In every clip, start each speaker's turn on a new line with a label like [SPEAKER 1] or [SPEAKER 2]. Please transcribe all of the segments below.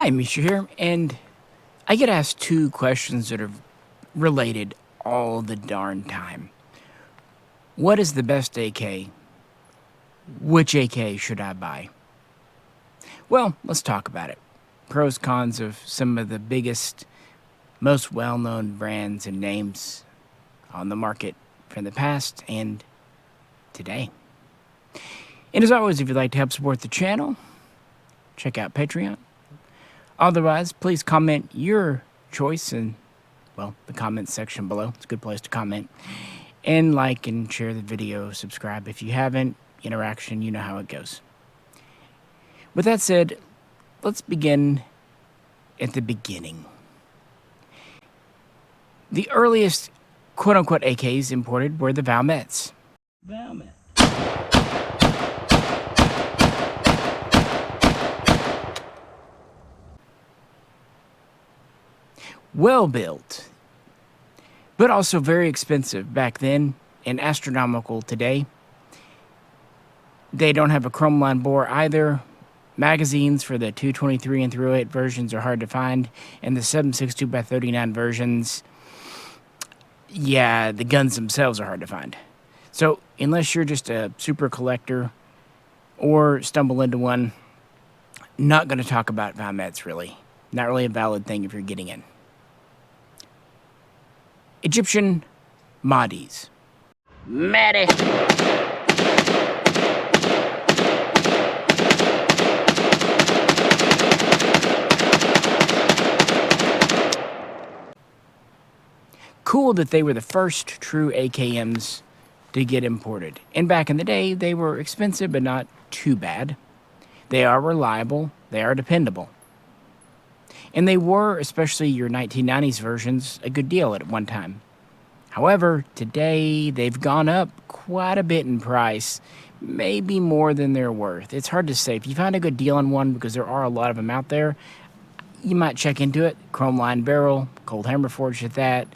[SPEAKER 1] Hi, Misha here, and I get asked two questions that are related all the darn time. What is the best AK? Which AK should I buy? Well, let's talk about it. Pros, cons of some of the biggest, most well-known brands and names on the market from the past and today. And as always, if you'd like to help support the channel, check out Patreon. Otherwise, please comment your choice in, well, the comments section below. It's a good place to comment. And like and share the video, subscribe if you haven't. Interaction, you know how it goes. With that said, let's begin at the beginning. The earliest quote-unquote AKs imported were the Valmets. Valmet. Well built, but also very expensive back then and astronomical today. They don't have a chrome line bore either. Magazines for the 223 and 308 versions are hard to find, and the 7.62x39 versions, yeah, the guns themselves are hard to find. So unless you're just a super collector or stumble into one, not going to talk about Valmets really. Not really a valid thing if you're getting in. Egyptian Mahdi's. Mahdi. Cool that they were the first true AKMs to get imported. And back in the day, they were expensive, but not too bad. They are reliable. They are dependable. And they were, especially your 1990s versions, a good deal at one time. However, today they've gone up quite a bit in price, maybe more than they're worth. It's hard to say. If you find a good deal on one, because there are a lot of them out there, you might check into it. Chrome line barrel, cold hammer forged at that,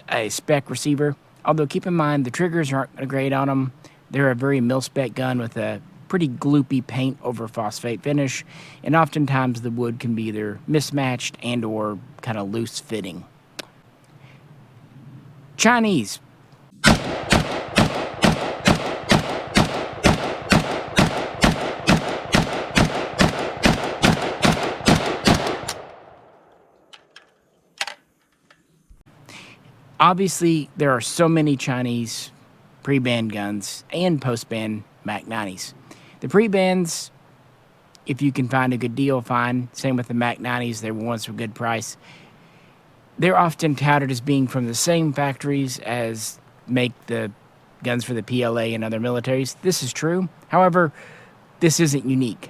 [SPEAKER 1] a spec receiver. Although keep in mind, the triggers aren't great on them. They're a very mil-spec gun with a pretty gloopy paint over phosphate finish, and oftentimes the wood can be either mismatched and or kind of loose fitting. Chinese. Obviously, there are so many Chinese pre-ban guns and post-ban Mac 90s. The pre-bans, if you can find a good deal, fine. Same with the Mac 90s. They were once a good price. They're often touted as being from the same factories as make the guns for the PLA and other militaries. This is true. However, this isn't unique.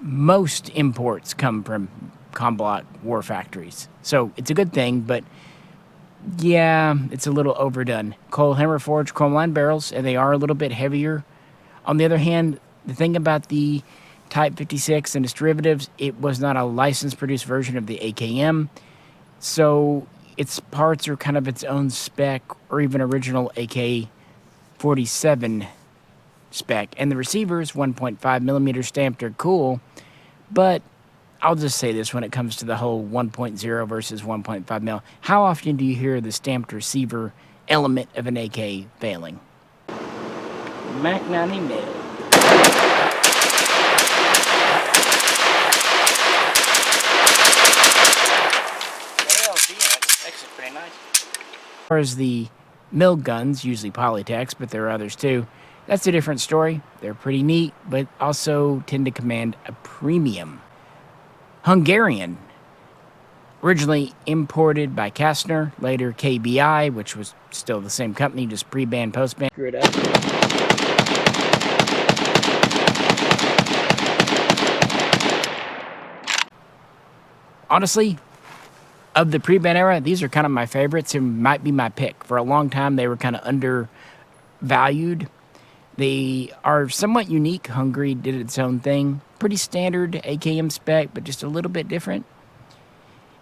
[SPEAKER 1] Most imports come from Combat war factories. So it's a good thing, but yeah, it's a little overdone. Cold hammer forged chrome line barrels, and they are a little bit heavier. On the other hand, the thing about the Type 56 and its derivatives, it was not a licensed-produced version of the AKM, so its parts are kind of its own spec, or even original AK-47 spec. And the receivers, 1.5mm stamped, are cool, but I'll just say this when it comes to the whole 1.0 versus 1.5mm. How often do you hear the stamped receiver element of an AK failing? Mac 90 mil. As far as the mill guns, usually Polytechs, but there are others too, that's a different story. They're pretty neat, but also tend to command a premium. Hungarian. Originally imported by Kastner, later KBI, which was still the same company, just pre-ban, post-ban. Screw it up. Honestly, of the pre-ban era, these are kind of my favorites and might be my pick. For a long time, they were kind of undervalued. They are somewhat unique. Hungary did its own thing. Pretty standard AKM spec, but just a little bit different.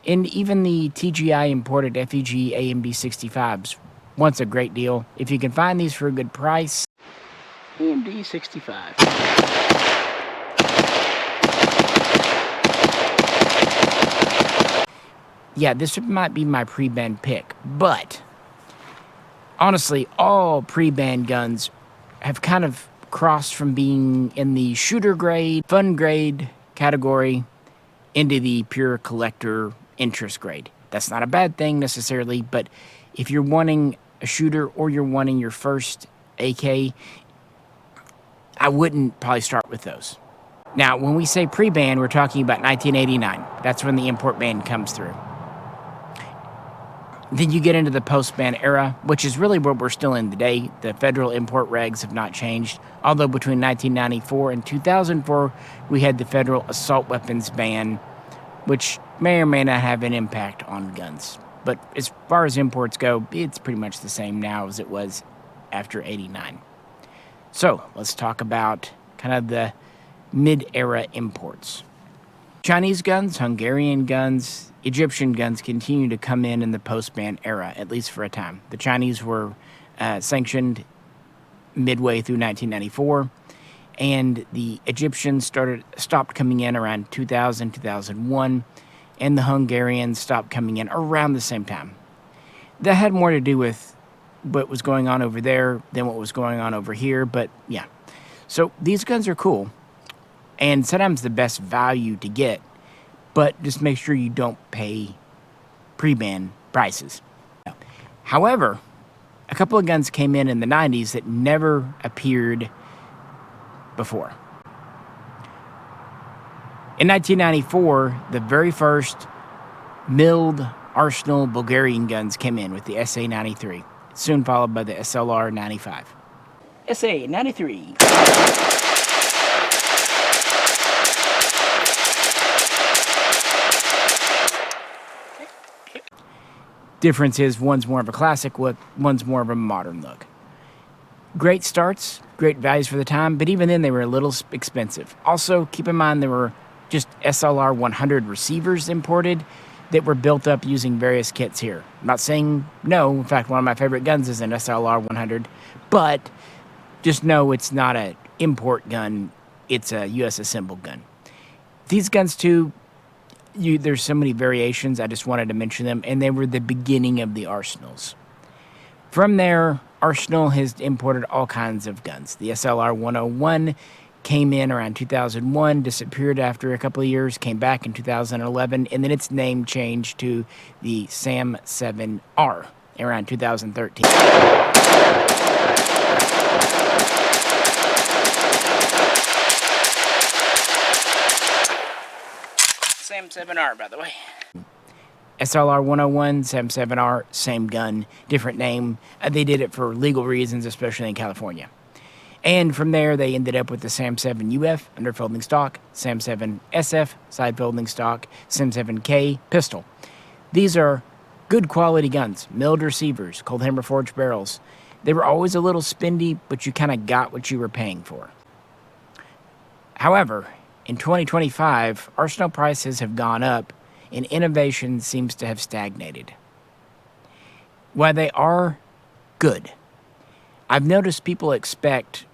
[SPEAKER 1] And even the TGI imported FEG AMB 65s, once a great deal. If you can find these for a good price, AMD 65. yeah, this might be my pre-ban pick. But honestly, all pre-ban guns have kind of crossed from being in the shooter grade, fun grade category into the pure collector interest grade. That's not a bad thing necessarily, but if you're wanting a shooter or you're wanting your first AK, I wouldn't probably start with those. Now, when we say pre-ban, we're talking about 1989. That's when the import ban comes through. Then you get into the post-ban era, which is really what we're still in today. The federal import regs have not changed, although between 1994 and 2004, we had the federal assault weapons ban, which may or may not have an impact on guns. But as far as imports go, it's pretty much the same now as it was after 89. So let's talk about kind of the mid-era imports. Chinese guns, Hungarian guns, Egyptian guns continue to come in the post-ban era, at least for a time. The Chinese were sanctioned midway through 1994, and the Egyptians stopped coming in around 2000, 2001, and the Hungarians stopped coming in around the same time. That had more to do with what was going on over there than what was going on over here, but yeah. So these guns are cool, and sometimes the best value to get, but just make sure you don't pay pre-ban prices. However, a couple of guns came in the 90s that never appeared before. In 1994, the very first milled Arsenal Bulgarian guns came in with the SA-93, soon followed by the SLR-95. SA-93. Difference is one's more of a classic look, one's more of a modern look. Great starts, great values for the time, but even then they were a little expensive. Also, keep in mind there were just SLR 100 receivers imported that were built up using various kits here. I'm not saying no. In fact, one of my favorite guns is an SLR 100, but just know it's not an import gun. It's a U.S. assembled gun. These guns, too, there's so many variations. I just wanted to mention them, and they were the beginning of the arsenals. From there, Arsenal has imported all kinds of guns. The SLR 101 came in around 2001, disappeared after a couple of years, came back in 2011, and then its name changed to the SAM 7R around 2013. SAM 7R, by the way. SLR 101, SAM 7R, same gun, different name. They did it for legal reasons, especially in California. And from there, they ended up with the SAM 7 UF, under folding stock, SAM 7 SF, side folding stock, SAM 7K, pistol. These are good quality guns, milled receivers, cold hammer forged barrels. They were always a little spendy, but you kind of got what you were paying for. However, in 2025, arsenal prices have gone up and innovation seems to have stagnated. While they are good, I've noticed people expect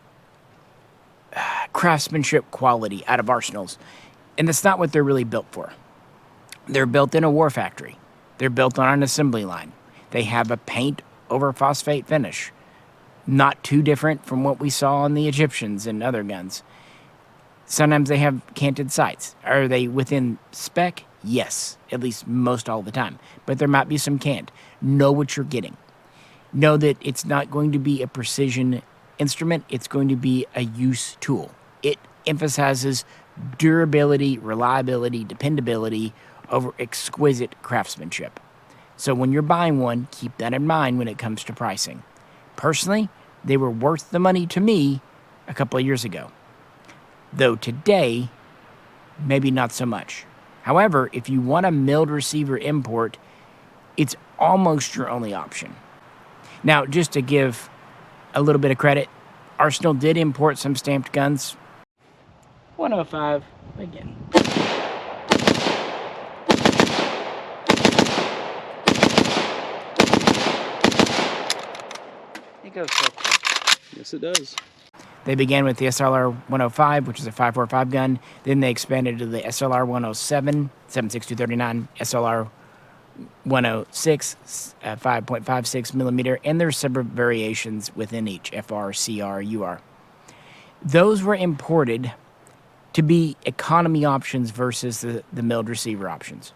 [SPEAKER 1] craftsmanship quality out of arsenals, and that's not what they're really built for. They're built in a war factory. They're built on an assembly line. They have a paint over phosphate finish, not too different from what we saw on the Egyptians and other guns. Sometimes they have canted sights. Are they within spec? Yes, at least most all the time. But there might be some cant. Know what you're getting. Know that it's not going to be a precision instrument. It's going to be a use tool. It emphasizes durability, reliability, dependability over exquisite craftsmanship. So when you're buying one, keep that in mind when it comes to pricing. Personally, they were worth the money to me a couple of years ago. Though today, maybe not so much. However, if you want a milled receiver import, it's almost your only option. Now, just to give a little bit of credit, Arsenal did import some stamped guns. 105, again. It goes so quick.
[SPEAKER 2] Yes, it does.
[SPEAKER 1] They began with the SLR 105, which is a 5.45 gun. Then they expanded to the SLR 107, 7.6239, SLR 106, 5.56 millimeter, and there's several variations within each, FR, CR, UR. Those were imported to be economy options versus the milled receiver options.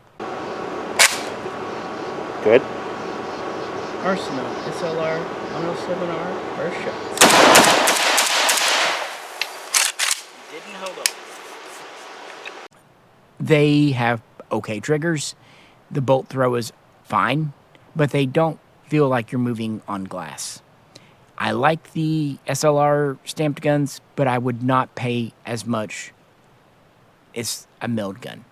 [SPEAKER 2] Good.
[SPEAKER 1] Arsenal, SLR, 107R, first shots. Didn't hold up. They have okay triggers. The bolt throw is fine, but they don't feel like you're moving on glass. I like the SLR stamped guns, but I would not pay as much as a milled gun.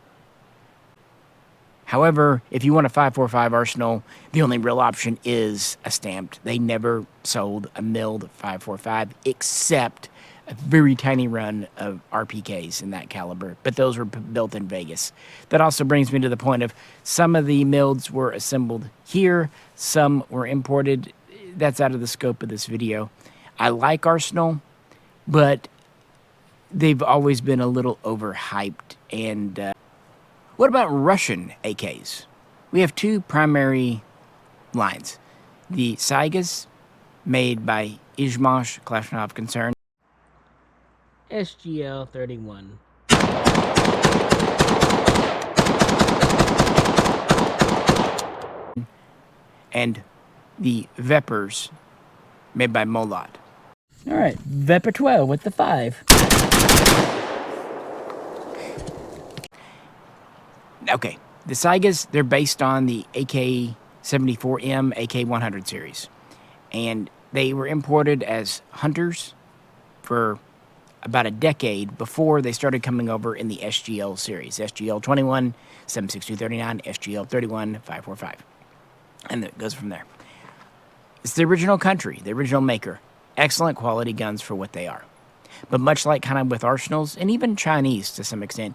[SPEAKER 1] However, if you want a 5.45 Arsenal, the only real option is a stamped. They never sold a milled 5.45 except a very tiny run of RPKs in that caliber, but those were built in Vegas. That also brings me to the point of some of the milleds were assembled here, some were imported. That's out of the scope of this video. I like Arsenal, but they've always been a little overhyped. And what about Russian AKs? We have two primary lines. The Saigas, made by Izhmash Kalashnikov concern. SGL 31. And the Vepers, made by Molot. All right, Veper 12 with the 5. Okay, the Saigas, they're based on the AK-74M, AK-100 series. And they were imported as hunters for about a decade before they started coming over in the SGL series. SGL 21, 7.6239, SGL 31, 5.45. And it goes from there. It's the original country, the original maker. Excellent quality guns for what they are. But much like kind of with Arsenals, and even Chinese to some extent,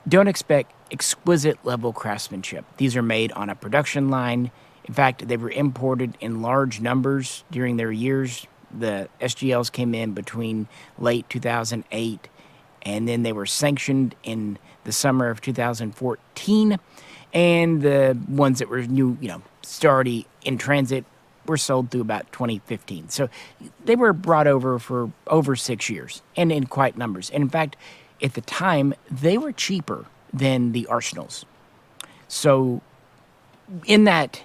[SPEAKER 1] don't expect exquisite level craftsmanship. These are made on a production line. In fact, they were imported in large numbers during their years. The SGLs came in between late 2008, and then they were sanctioned in the summer of 2014. And the ones that were new, already in transit were sold through about 2015. So they were brought over for over 6 years and in quite numbers. And in fact, at the time, they were cheaper than the Arsenals. So in that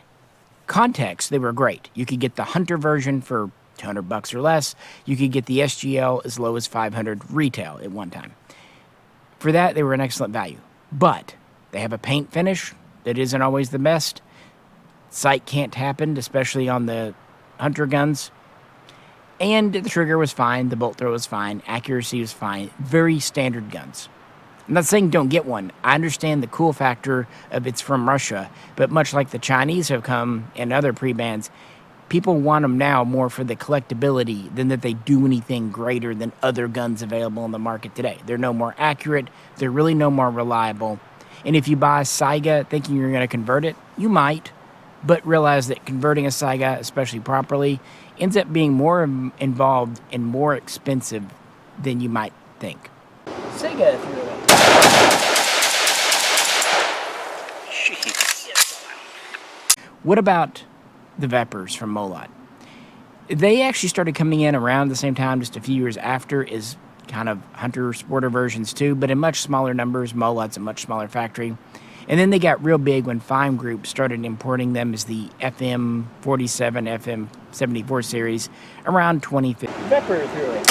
[SPEAKER 1] context, they were great. You could get the Hunter version for $200 or less. You could get the SGL as low as $500 retail at one time. For that, they were an excellent value. But they have a paint finish that isn't always the best. Sight can't happen, especially on the Hunter guns. And the trigger was fine, the bolt throw was fine, accuracy was fine. Very standard guns. I'm not saying don't get one. I understand the cool factor of it's from Russia, but much like the Chinese have come and other prebans, people want them now more for the collectability than that they do anything greater than other guns available on the market today. They're no more accurate, they're really no more reliable. And if you buy a Saiga thinking you're going to convert it, you might, but realize that converting a Saiga, especially properly, ends up being more involved and more expensive than you might think. Saiga through it. What about the Vepers from Molot? They actually started coming in around the same time, just a few years after, as kind of Hunter Sporter versions too, but in much smaller numbers. Molot's a much smaller factory. And then they got real big when Fime Group started importing them as the FM 47, FM 74 series around 2015. Vepper through it.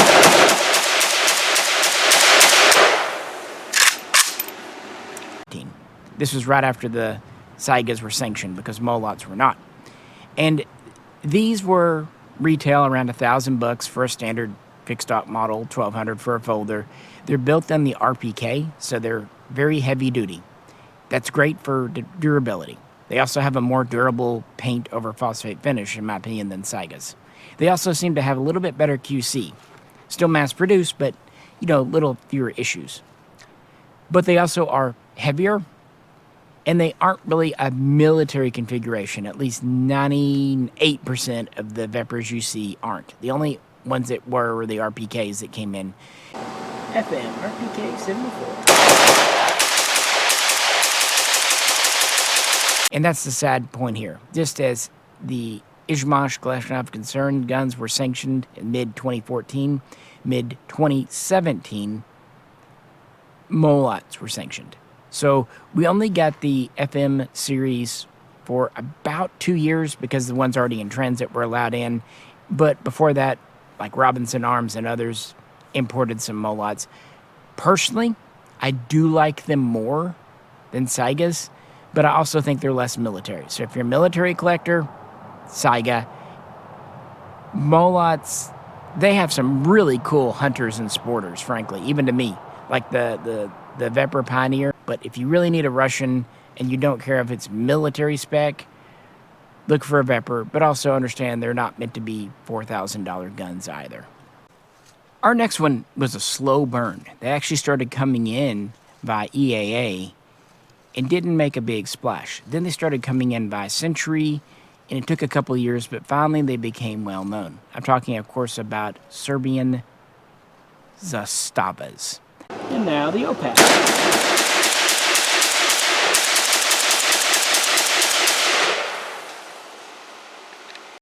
[SPEAKER 1] This was right after the Saigas were sanctioned because Molots were not. And these were retail around $1,000 for a standard fixed stock model, $1,200 for a folder. They're built on the RPK, so they're very heavy duty. That's great for durability. They also have a more durable paint over phosphate finish, in my opinion, than Saigas. They also seem to have a little bit better QC. Still mass-produced, but, little fewer issues. But they also are heavier, and they aren't really a military configuration. At least 98% of the Vepers you see aren't. The only ones that were the RPKs that came in. FM, RPK 74. And that's the sad point here. Just as the Izhmash Kalashnikov concerned guns were sanctioned in mid-2014, mid-2017, Molots were sanctioned. So we only got the FM series for about 2 years because the ones already in transit were allowed in. But before that, like Robinson Arms and others imported some Molots. Personally, I do like them more than Saigas, but I also think they're less military. So if you're a military collector, Saiga. Molots, they have some really cool hunters and sporters, frankly, even to me, like the Vepr Pioneer. But if you really need a Russian and you don't care if it's military spec, look for a Vepr, but also understand they're not meant to be $4,000 guns either. Our next one was a Slowburn. They actually started coming in by EAA and didn't make a big splash. Then they started coming in by Century, and it took a couple of years, but finally they became well known. I'm talking, of course, about Serbian Zastavas. And now the OPAP.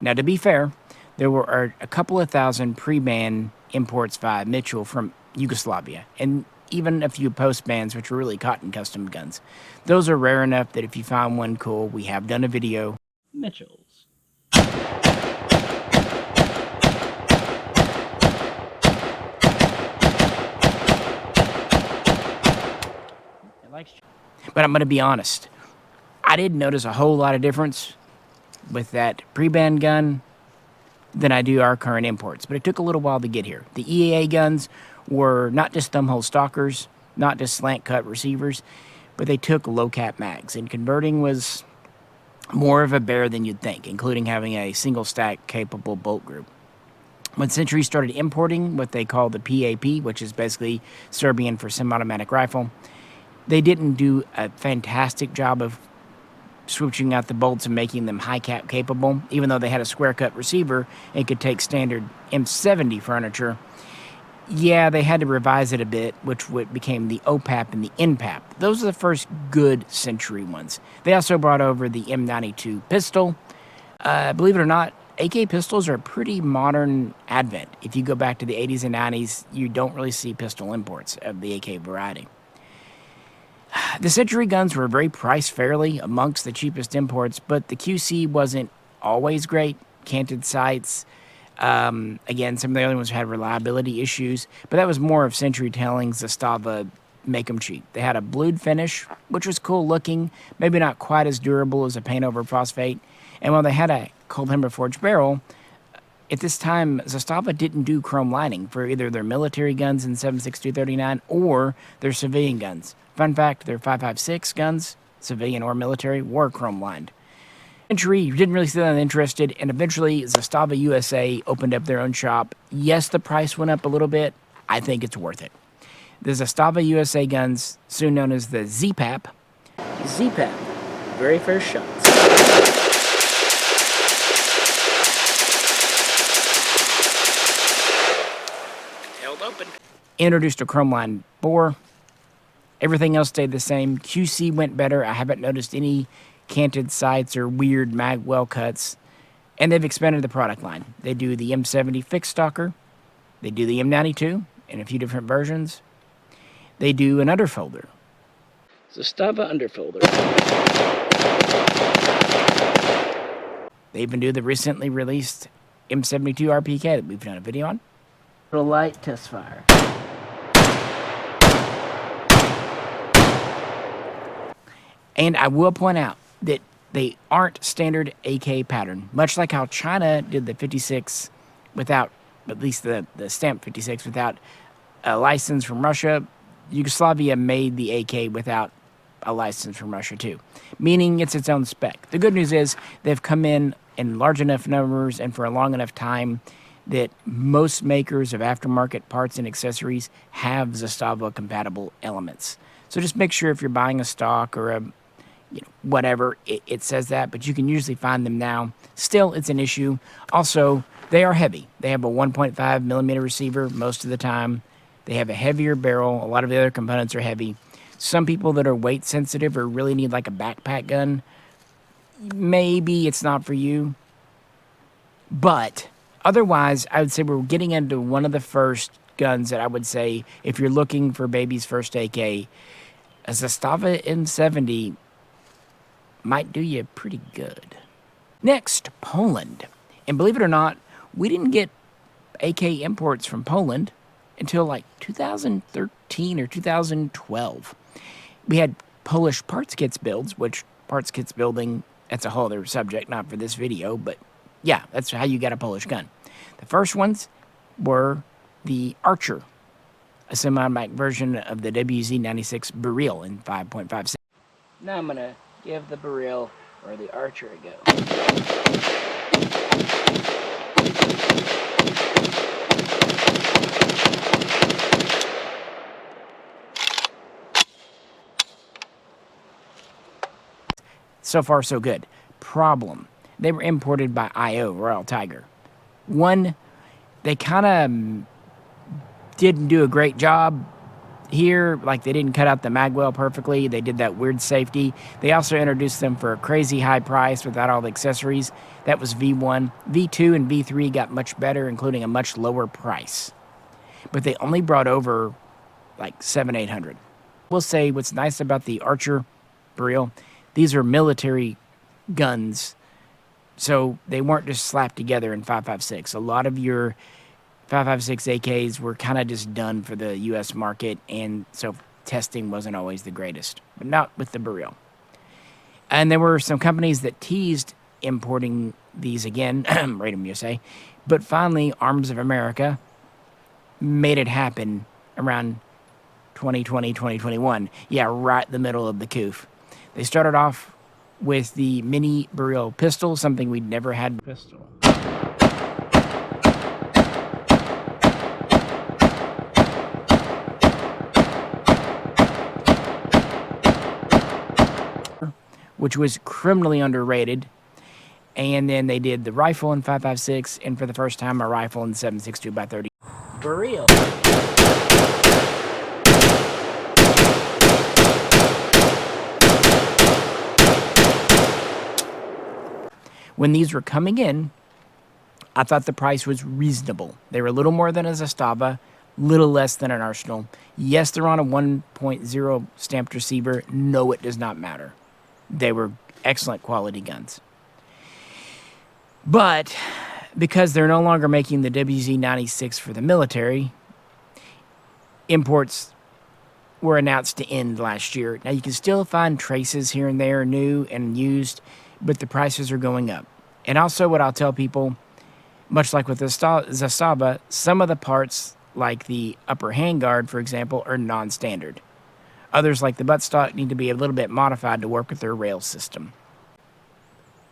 [SPEAKER 1] Now, to be fair, there were a couple of thousand pre-ban imports via Mitchell from Yugoslavia, and even a few post-bans, which were really cotton custom guns. Those are rare enough that if you find one cool, we have done a video. Mitchell's. But I'm going to be honest. I didn't notice a whole lot of difference with that pre-ban gun than I do our current imports. But it took a little while to get here. The EAA guns were not just thumbhole stalkers, not just slant cut receivers, but they took low cap mags. And converting was more of a bear than you'd think, including having a single stack capable bolt group. When Century started importing what they call the PAP, which is basically Serbian for semi-automatic rifle, they didn't do a fantastic job of switching out the bolts and making them high cap capable, even though they had a square cut receiver and could take standard M70 furniture. Yeah, they had to revise it a bit, which became the OPAP and the NPAP. Those are the first good Century ones. They also brought over the M92 pistol. Believe it or not, AK pistols are a pretty modern advent. If you go back to the 80s and 90s, you don't really see pistol imports of the AK variety. The Century guns were very priced fairly amongst the cheapest imports, but the QC wasn't always great. Canted sights. Again, some of the other ones had reliability issues, but that was more of Century telling Zastava, make them cheap. They had a blued finish, which was cool looking, maybe not quite as durable as a paint over phosphate. And while they had a cold hammer forged barrel, at this time, Zastava didn't do chrome lining for either their military guns in 7.6239 or their civilian guns. Fun fact, their 5.56 guns, civilian or military, were chrome lined. Century didn't really see that interested, and eventually Zastava USA opened up their own shop. Yes, the price went up a little bit. I think it's worth it. The Zastava USA guns, soon known as the ZPAP. ZPAP, very first shots. Held open. Introduced a chrome line bore. Everything else stayed the same. QC went better. I haven't noticed any canted sights or weird mag well cuts. And they've expanded the product line. They do the M70 fixed stalker. They do the M92 in a few different versions. They do an underfolder. Zastava underfolder. They even do the recently released M72 RPK that we've done a video on. Little light test fire. And I will point out that they aren't standard AK pattern, much like how China did the 56 without, at least the stamp 56, without a license from Russia. Yugoslavia made the AK without a license from Russia too, meaning it's its own spec. The good news is they've come in large enough numbers and for a long enough time that most makers of aftermarket parts and accessories have Zastava compatible elements. So just make sure if you're buying a stock or a whatever, it says that, but you can usually find them now. Still, it's an issue. Also, they are heavy. They have a 1.5 millimeter receiver most of the time. They have a heavier barrel. A lot of the other components are heavy. Some people that are weight sensitive or really need like a backpack gun, maybe it's not for you. But otherwise, I would say we're getting into one of the first guns that I would say, if you're looking for baby's first AK, a Zastava M70 might do you pretty good. Next, Poland. And believe it or not, we didn't get AK imports from Poland until like 2013 or 2012. We had Polish parts kits builds, which parts kits building, that's a whole other subject, not for this video, but yeah, that's how you get a Polish gun. The first ones were the Archer, a semi-automatic version of the WZ-96 Baril in 5.56. Now I'm going to give the Baril or the Archer a go. So far, so good. Problem. They were imported by IO, Royal Tiger. One, they kind of didn't do a great job here. Like, they didn't cut out the magwell perfectly. They did that weird safety. They also introduced them for a crazy high price without all the accessories. That was V1. V2 and V3 got much better, including a much lower price. But they only brought over like 700-800. We'll say what's nice about the Archer Baril, these are military guns, so they weren't just slapped together in 5.56. A lot of your 5.56 AKs were kind of just done for the U.S. market, and so testing wasn't always the greatest, but not with the Baril. And there were some companies that teased importing these again, Radom USA, but finally Arms of America made it happen around 2020, 2021. Yeah, right in the middle of the coof. They started off with the mini Baril pistol, something we'd never had. Pistol. Which was criminally underrated. And then they did the rifle in 5.56, and for the first time, a rifle in 7.62 by 30. Baril. When these were coming in, I thought the price was reasonable. They were a little more than a Zastava, little less than an Arsenal. Yes, they're on a 1.0 stamped receiver. No, it does not matter. They were excellent quality guns. But because they're no longer making the WZ-96 for the military, imports were announced to end last year. Now, you can still find traces here and there, new and used, but the prices are going up. And also what I'll tell people, much like with the Zastava, some of the parts, like the upper handguard, for example, are non-standard. Others, like the buttstock, need to be a little bit modified to work with their rail system.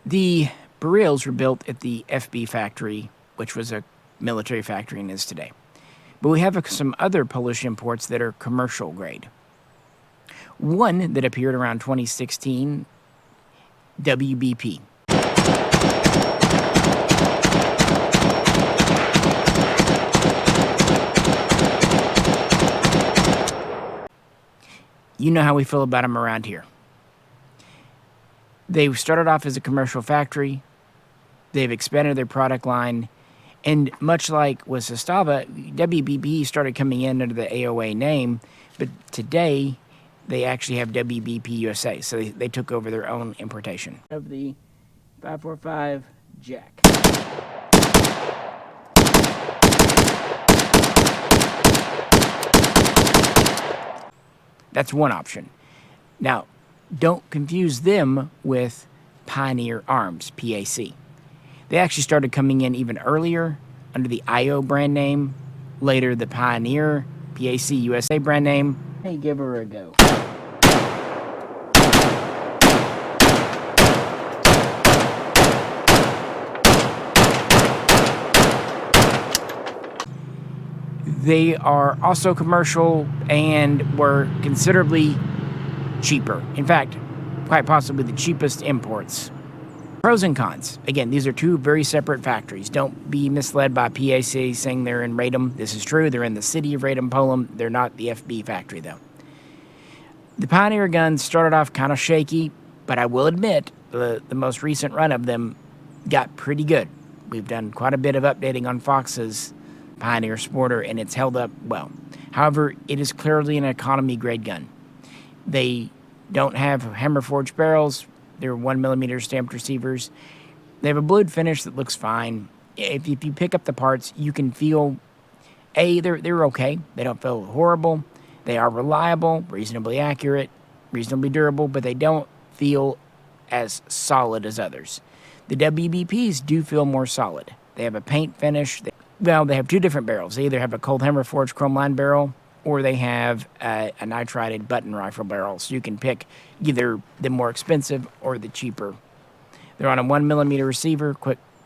[SPEAKER 1] The Barils were built at the FB factory, which was a military factory and is today. But we have some other Polish imports that are commercial grade. One that appeared around 2016, WBP. You know how we feel about them around here. They started off as a commercial factory. They've expanded their product line. And much like with Zastava, WBP started coming in under the AOA name, but today they actually have WBP USA, so they took over their own importation. Of the 545 Jack. That's one option. Now, don't confuse them with Pioneer Arms, PAC. They actually started coming in even earlier under the IO brand name, later the Pioneer, PAC USA brand name. Hey, give her a go. They are also commercial and were considerably cheaper. In fact, quite possibly the cheapest imports. Pros and cons. Again, these are two very separate factories. Don't be misled by PAC saying they're in Radom. This is true. They're in the city of Radom, Poland. They're not the FB factory, though. The Pioneer guns started off kind of shaky, but I will admit the most recent run of them got pretty good. We've done quite a bit of updating on Fox's Pioneer Sporter, and it's held up well. However, it is clearly an economy grade gun. They don't have hammer forged barrels. They're 1mm stamped receivers. They have a blued finish that looks fine. If you pick up the parts, you can feel, they're okay. They don't feel horrible. They are reliable, reasonably accurate, reasonably durable, but they don't feel as solid as others. The WBPs do feel more solid. They have a paint finish. They have two different barrels. They either have a cold hammer forged chrome line barrel, or they have a nitrided button rifle barrel. So you can pick either the more expensive or the cheaper. They're on a 1mm receiver,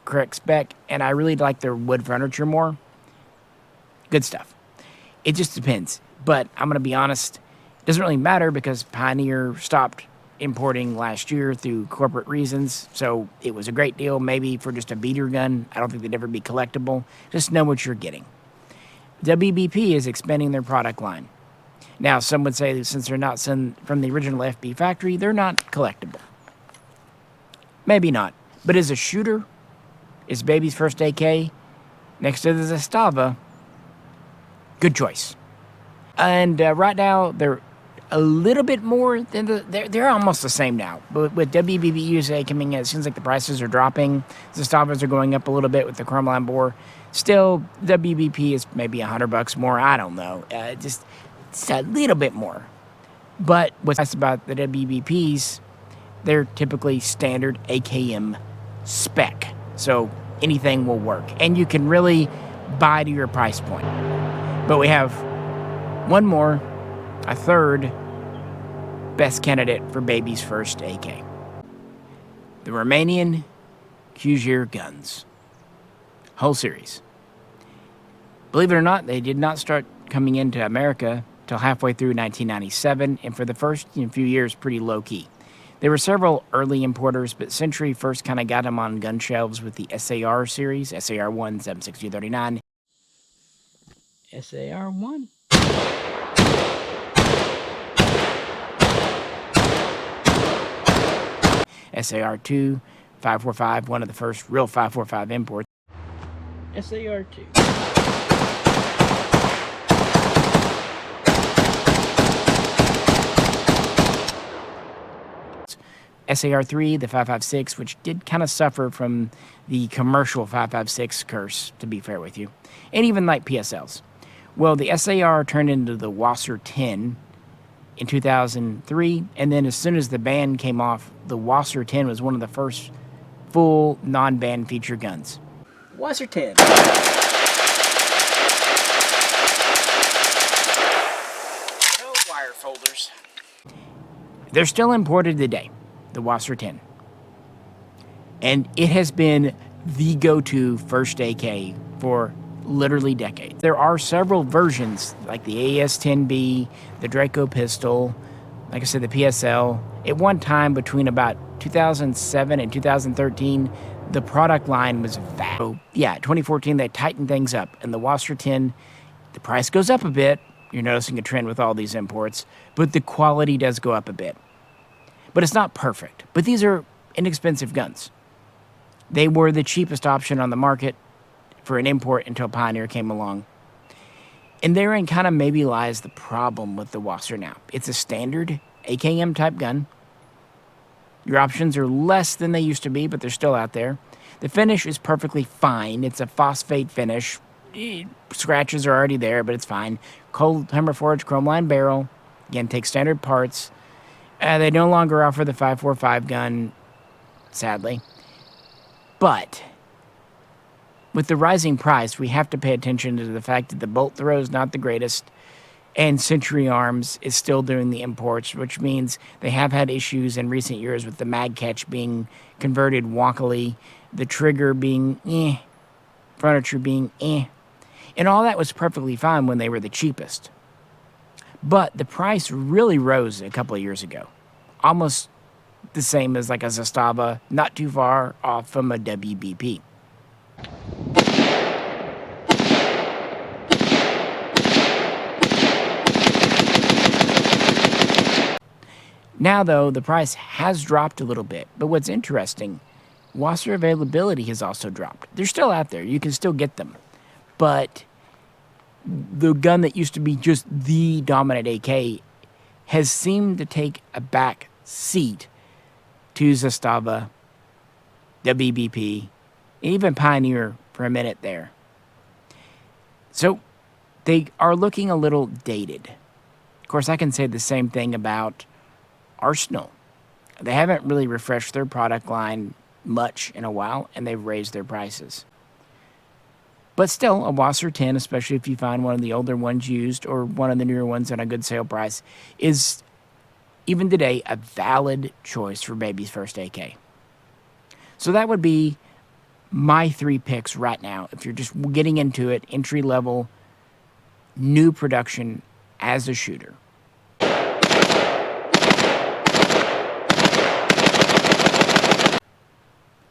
[SPEAKER 1] correct spec, and I really like their wood furniture more. Good stuff. It just depends. But I'm going to be honest, it doesn't really matter because Pioneer stopped importing last year through corporate reasons. So it was a great deal maybe for just a beater gun. I don't think they'd ever be collectible. Just know what you're getting. WBP is expanding their product line. Now, some would say that since they're not from the original FB factory, they're not collectible. Maybe not. But as a shooter, as baby's first AK, next to the Zastava, good choice. And right now, they're a little bit more than they're almost the same now. But with WBB USA coming in, it seems like the prices are dropping. Zastavas are going up a little bit with the chrome line bore. Still, WBP is maybe $100 more. I don't know. Just a little bit more. But what's nice about the WBPs, they're typically standard AKM spec. So anything will work. And you can really buy to your price point. But we have one more, a third best candidate for baby's first AK. The Romanian Cuzier guns. Whole series. Believe it or not, they did not start coming into America till halfway through 1997, and for the first few years, pretty low-key. There were several early importers, but Century first kind of got them on gun shelves with the SAR series, SAR-1, 7.6239. SAR-1. SAR-2, 5.45, one of the first real 5.45 imports. SAR-2. SAR-3, the 5.56, which did kind of suffer from the commercial 5.56 curse, to be fair with you, and even like PSLs. Well, the SAR turned into the Wasser 10 in 2003, and then as soon as the ban came off, the Wasser 10 was one of the first full non-ban feature guns. Wasser 10. No wire folders. They're still imported today, the Wasser 10. And it has been the go-to first AK for literally decades. There are several versions, like the AS-10B, the Draco pistol, like I said, the PSL. At one time, between about 2007 and 2013, the product line was vast. So, yeah, 2014, they tightened things up. And the Wasser 10, the price goes up a bit. You're noticing a trend with all these imports. But the quality does go up a bit. But it's not perfect. But these are inexpensive guns. They were the cheapest option on the market for an import until Pioneer came along. And therein kind of maybe lies the problem with the Wasser now. It's a standard AKM type gun. Your options are less than they used to be, but they're still out there. The finish is perfectly fine. It's a phosphate finish. Scratches are already there, but it's fine. Cold hammer forged chrome line barrel. Again, take standard parts. They no longer offer the 5.45 gun, sadly. But with the rising price, we have to pay attention to the fact that the bolt throw is not the greatest, and Century Arms is still doing the imports, which means they have had issues in recent years with the mag catch being converted wonkily, the trigger being furniture being and all that was perfectly fine when they were the cheapest. But the price really rose a couple of years ago, almost the same as like a Zastava, not too far off from a WBP. Now, though, the price has dropped a little bit. But what's interesting, wasser availability has also dropped. They're still out there. You can still get them. But the gun that used to be just the dominant AK has seemed to take a back seat to Zastava, the BBP, and even Pioneer for a minute there. So they are looking a little dated. Of course, I can say the same thing about Arsenal. They haven't really refreshed their product line much in a while, and they've raised their prices. But still, a Wasser 10, especially if you find one of the older ones used or one of the newer ones at a good sale price, is even today a valid choice for baby's first AK. So that would be my 3 picks right now. If you're just getting into it, entry level, new production as a shooter.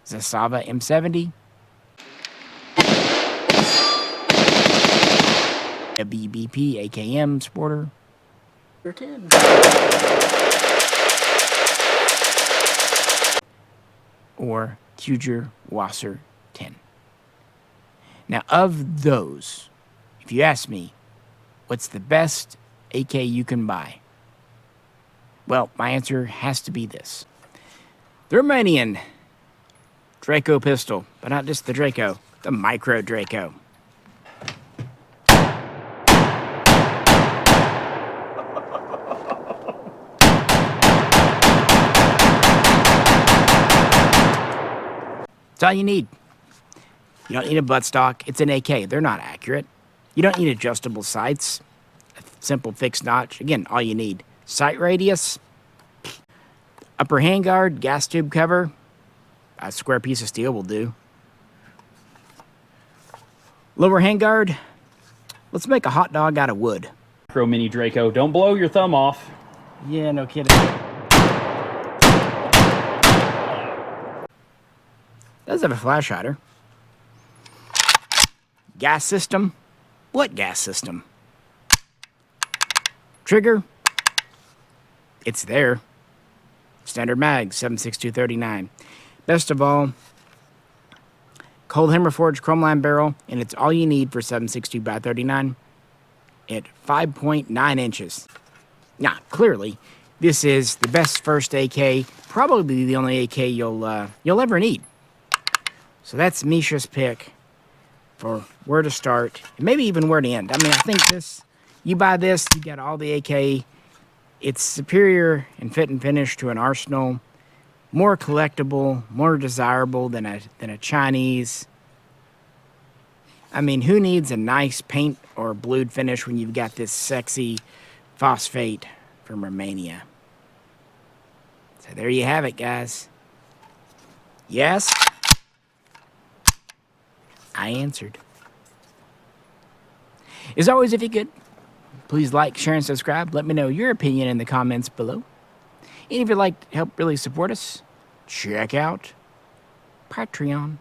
[SPEAKER 1] Zasava M70. A BBP AKM Sporter. 10. Or Kuger Wasser 10. Now, of those, if you ask me, what's the best AK you can buy? Well, my answer has to be this. The Romanian Draco pistol, but not just the Draco, the Micro Draco. That's all you need. You don't need a buttstock. It's an AK. They're not accurate. You don't need adjustable sights. A simple fixed notch. Again, all you need. Sight radius. Upper handguard. Gas tube cover. A square piece of steel will do. Lower handguard. Let's make a hot dog out of wood.
[SPEAKER 2] Micro Mini Draco. Don't blow your thumb off.
[SPEAKER 1] Yeah, no kidding. Does have a flash hider. Gas system. What gas system? Trigger. It's there. Standard mag, 7.6239. Best of all, cold hammer forged chrome line barrel, and it's all you need for 7.62 by 39 at 5.9 inches. Now, clearly, this is the best first AK, probably the only AK you'll ever need. So that's Misha's pick for where to start, and maybe even where to end. I mean, I think this, you buy this, you get all the AK. It's superior in fit and finish to an Arsenal, more collectible, more desirable than a Chinese. I mean, who needs a nice paint or blued finish when you've got this sexy phosphate from Romania? So there you have it, guys. Yes? I answered. As always, if you could, please like, share, and subscribe. Let me know your opinion in the comments below. And if you'd like to help really support us, check out Patreon.